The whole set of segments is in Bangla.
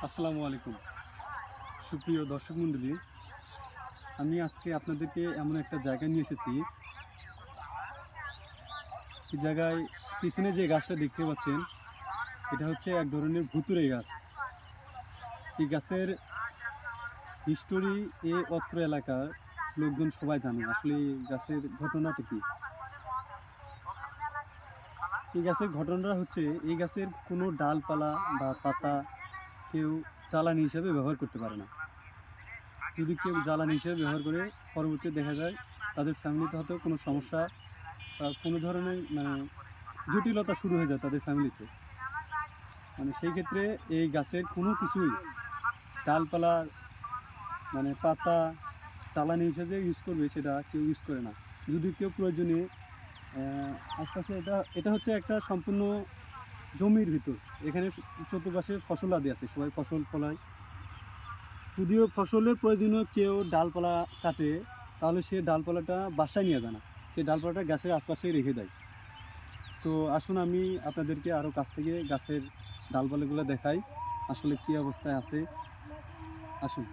আসসালামু আলাইকুম সুপ্রিয় দর্শক মণ্ডলী। আমি আজকে আপনাদেরকে এমন একটা জায়গায় নিয়ে এসেছি। এই জায়গায় পিছনে যে গাছটা দেখতে পাচ্ছেন, এটা হচ্ছে এক ধরনের ভুতুড়ে গাছ। এই গাছের হিস্টোরি অত্র এলাকার লোকজন সবাই জানে। আসলে এই গাছের ঘটনাটা কি? এই গাছের ঘটনাটা হচ্ছে, এই গাছের কোনো ডালপালা বা পাতা কেউ জ্বালানি হিসাবে ব্যবহার করতে পারে না। যদি কেউ জ্বালানি হিসেবে ব্যবহার করে, পরবর্তীতে দেখা যায় তাদের ফ্যামিলিতে হয়তো কোনো সমস্যা বা কোনো ধরনের জটিলতা শুরু হয়ে যায় তাদের ফ্যামিলিতে। সেই ক্ষেত্রে এই গাছের কোনো কিছুই ডালপালা পাতা জ্বালানি হিসেবে ইউজ করবে সেটা কেউ ইউজ করে না। যদি কেউ প্রয়োজনে আশপাশে এটা এটা হচ্ছে একটা সম্পূর্ণ জমির ভিতর। এখানে চতুর্পাশে ফসলাদি আছে, সবাই ফসল ফলায়। যদিও ফসলের প্রয়োজনীয় কেউ ডালপালা কাটে, তাহলে সে ডালপালাটা বাসায় নিয়ে যায় না, সে ডালপালাটা গাছের আশপাশেই রেখে দেয়। তো আসুন আমি আপনাদেরকে আরও কাছ থেকে গাছের ডালপালাগুলো দেখাই, আসলে কী অবস্থায় আছে। আসুন।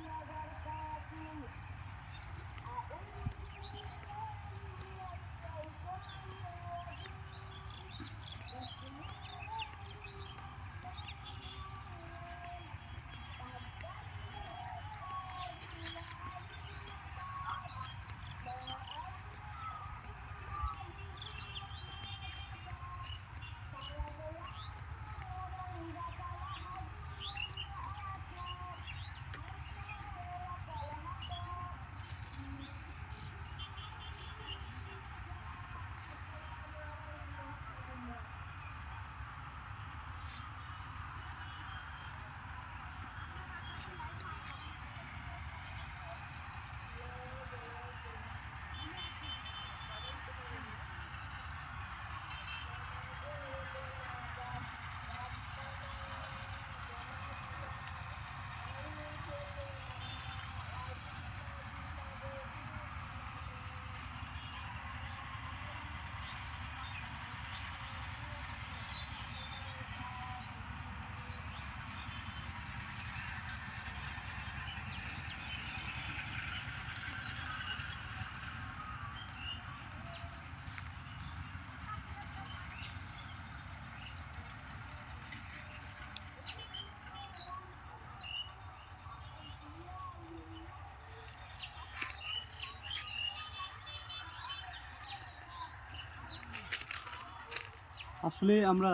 আসলে আমরা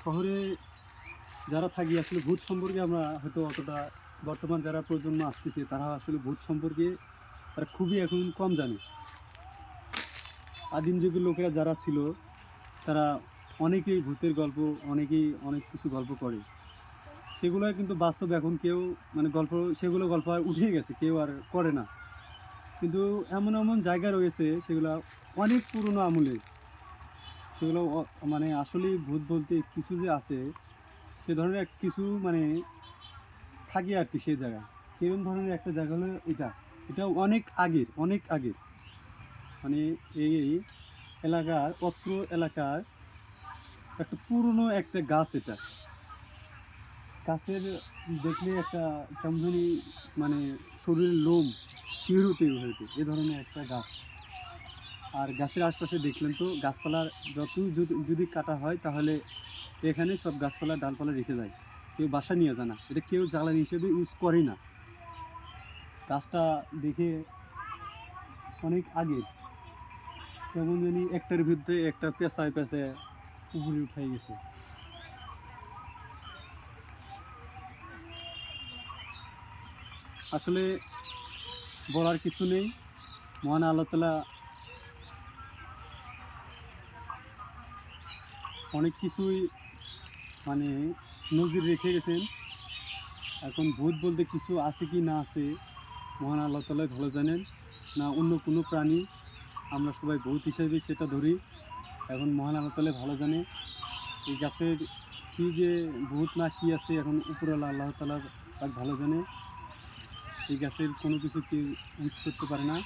শহরে যারা থাকি, আসলে ভূত সম্পর্কে আমরা হয়তো অতটা, বর্তমান যারা প্রজন্ম আসতেছে তারা আসলে ভূত সম্পর্কে তারা খুবই এখন কম জানে। আদিম যুগের লোকেরা যারা ছিল তারা অনেকেই ভূতের গল্প, অনেকেই অনেক কিছু গল্প করে। সেগুলো কিন্তু বাস্তব এখন কেউ সেগুলো গল্প আর উঠে গেছে, কেউ আর করে না। কিন্তু এমন এমন জায়গা রয়েছে সেগুলো অনেক পুরনো আমলের। সেগুলো আসলেই ভূত বলতে কিছু যে আছে, সে ধরনের কিছু থাকে আর কি সেই জায়গায়। সেরকম ধরনের একটা জায়গা হলো এটা অনেক আগের, অনেক আগের। এই এলাকার, অত্র এলাকার একটা পুরনো একটা গাছ। এটা গাছের দেখলে একটা কেমন জানি শরীরের লোম শিহরিত হয়ে ওঠে, এ ধরনের একটা গাছ। আর গাছের আশপাশে দেখলেন তো গাছপালার যদি কাটা হয়, তাহলে এখানে সব গাছপালার ডালপালা রেখে যায়, কেউ বাসা নিয়ে যায় না। এটা কেউ জ্বালানি হিসেবে ইউজ করে না। গাছটা দেখে অনেক আগে, কেমন জানি একটার বিরুদ্ধে একটা পেঁচায় পেঁচায় উপরে উঠাই গেছে। আসলে বলার কিছু নেই। মহান আল্লাহ তাআলা অনেক কিছুই নজির রেখে গেছেন। এখন ভূত বলতে কিছু আছে কি না আছে, মহান আল্লাহ তাআলা ভালো জানেন, না অন্য কোনো প্রাণী। আমরা সবাই ভূত হিসেবে সেটা ধরি। এখন মহান আল্লাহ তাআলা ভালো জানে এই গাছের কি যে ভূত না কি আছে, এখন উপরওয়ালা আল্লাহ তাআলা ভালো জানে। এই গাছের কোনো কিছু কেউ ইউজ করতে পারে না।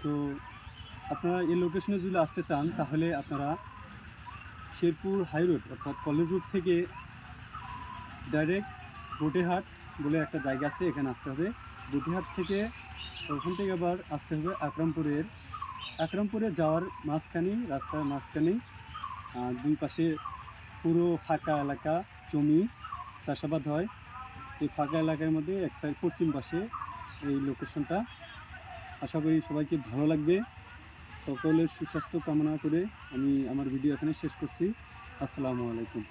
তো আপনারা এই লোকেশনে যদি আসতে চান, তাহলে আপনারা শেরপুর হাই রোড অর্থাৎ কলেজ রোড থেকে ডাইরেক্ট বটিহাট বলে একটা জায়গা আছে, এখানে আসতে হবে। বটিহাট থেকে ওখান থেকে আবার আসতে হবে আকরামপুরে যাওয়ার মাঝখানেই, রাস্তার মাঝখানেই দুই পাশে পুরো ফাঁকা এলাকা, জমি চাষাবাদ হয়। এই ফাঁকা এলাকার মধ্যে এক সাইড পশ্চিম পাশে এই লোকেশনটা। আশা করি সবাইকে ভালো লাগবে। সকলের সুস্বাস্থ্য কামনা করে আমি আমার ভিডিও এখানে শেষ করছি। আসসালামু আলাইকুম।